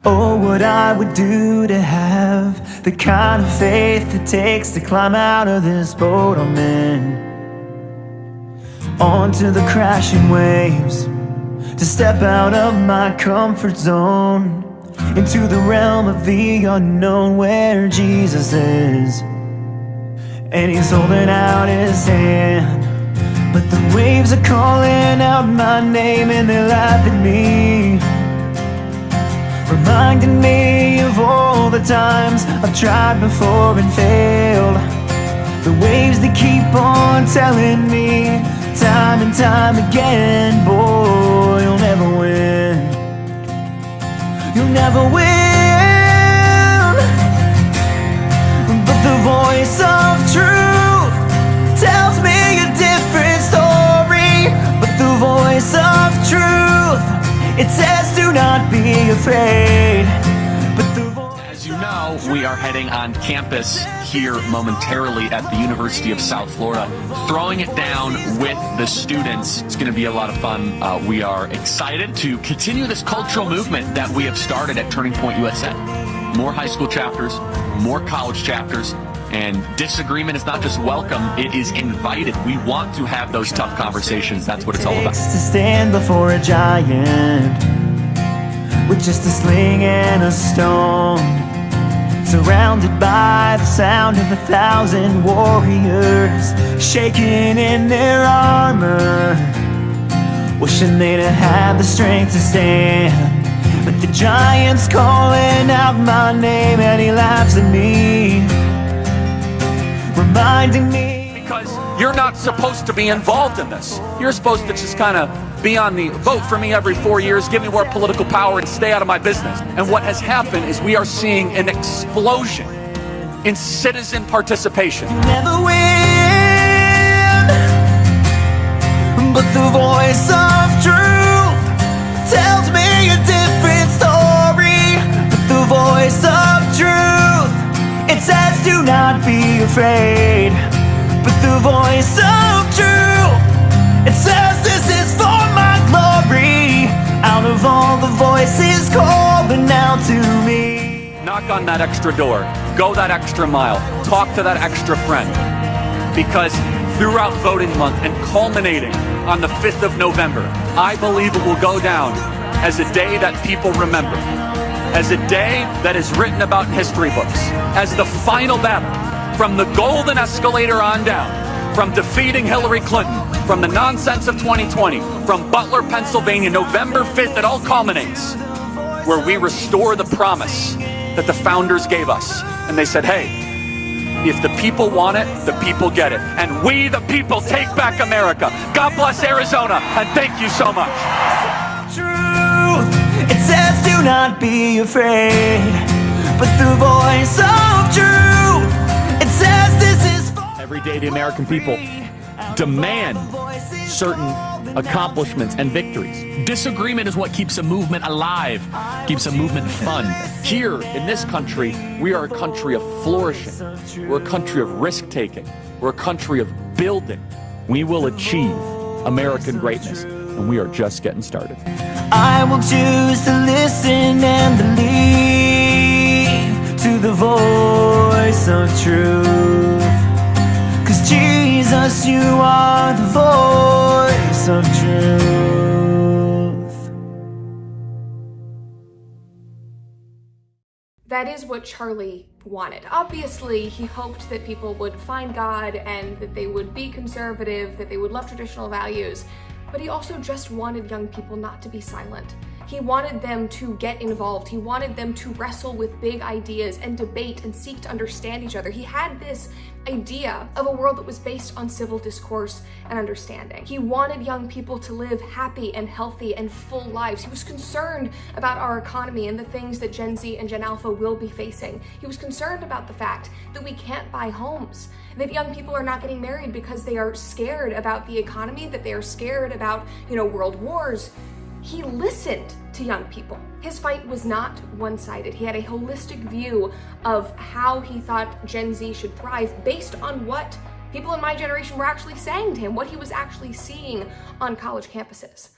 Oh, what I would do to have the kind of faith it takes to climb out of this boat I'm in, onto the crashing waves, to step out of my comfort zone, into the realm of the unknown where Jesus is. And he's holding out his hand, but the waves are calling out my name and they laugh at me, reminding me of all the times I've tried before and failed. The waves that keep on telling me time and time again, boy, you'll never win. You'll never win. But the voice of truth tells me a different story. But the voice of truth, it says do not be afraid. But the As you know, we are heading on campus here momentarily at the University of South Florida, throwing it down with the students. It's going to be a lot of fun. We are excited to continue this cultural movement that we have started at Turning Point USA. More high school chapters, more college chapters, and disagreement is not just welcome, it is invited. We want to have those tough conversations. That's what it's all about. To stand before a giant with just a sling and a stone, surrounded by the sound of 1,000 warriors shaking in their armor, wishing they'd have had the strength to stand. But the giant's calling out my name and he laughs at me, reminding me. Because you're not supposed to be involved in this. You're supposed to just kind of be on the vote for me every 4 years, give me more political power, and stay out of my business. And what has happened is we are seeing an explosion in citizen participation. You never win, but the voice of truth tells me a different story. But the voice of truth, it says do not be afraid. But the voice of truth, it says this is for my glory. Out of all the voices calling out to me. Knock on that extra door. Go that extra mile. Talk to that extra friend. Because throughout voting month and culminating on the 5th of November, I believe it will go down as a day that people remember, as a day that is written about in history books, as the final battle, from the golden escalator on down, from defeating Hillary Clinton, from the nonsense of 2020, from Butler, Pennsylvania, November 5th, it all culminates where we restore the promise that the founders gave us. And they said, hey, if the people want it, the people get it. And we, the people, take back America. God bless Arizona, and thank you so much. Truth, it says do not be afraid. But the voice of truth, it says this is for Every day the American people demand certain accomplishments and victories. Disagreement is what keeps a movement alive, keeps a movement fun. Here in this country, we are a country of flourishing. We're a country of risk-taking. We're a country of building. We will achieve American greatness, and we are just getting started. I will choose to listen and believe to the voice of truth. 'Cause Jesus, you are the voice of truth. That is what Charlie wanted. Obviously, he hoped that people would find God and that they would be conservative, that they would love traditional values, but he also just wanted young people not to be silent. He wanted them to get involved. He wanted them to wrestle with big ideas and debate and seek to understand each other. He had this idea of a world that was based on civil discourse and understanding. He wanted young people to live happy and healthy and full lives. He was concerned about our economy and the things that Gen Z and Gen Alpha will be facing. He was concerned about the fact that we can't buy homes, that young people are not getting married because they are scared about the economy, that they are scared about, world wars. He listened to young people. His fight was not one-sided. He had a holistic view of how he thought Gen Z should thrive based on what people in my generation were actually saying to him, what he was actually seeing on college campuses.